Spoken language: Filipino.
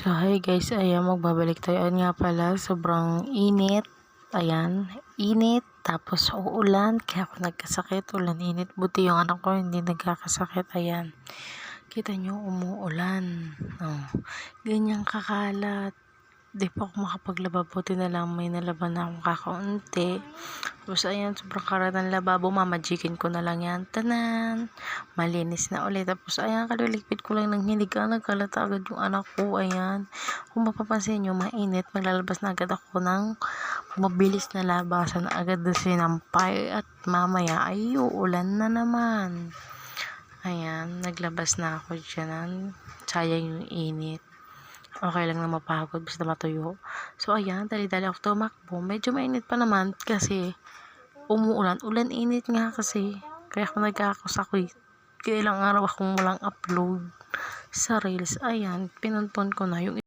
So, hi guys, ayan, magbabalik tayo. Ayan nga pala, sobrang init. Ayan, init, tapos uulan, kaya ako nagkasakit. Ulan, init. Buti yung anak ko, hindi nagkakasakit. Ayan, kita nyo, umuulan. Oh, ganyang kakalat. Di pa ako makapaglaba, buti na lang may nalaban na akong kakaunti. Tapos ayan, sobrang karat ng lababo, mamajikin ko na lang yan. Tanan! Malinis na ulit. Tapos ayan, kaliligpit ko lang ng hiniga, nagkalata agad yung anak ko. Ayan, kung mapapansin nyo, mainit, maglalabas na agad ako ng mabilis na labasan agad na sinampay. At mamaya ay uulan na naman. Ayan, naglabas na ako dyan. Sayang yung init. Okay lang na mapagod, basta matuyo. So, ayan, dali-dali ako tumakbo. Medyo mainit pa naman kasi umuulan. Ulan-init nga kasi. Kaya ako nagkakasakit. Kaya ilang araw akong walang upload sa Reels. Ayan, pinunpon ko na yung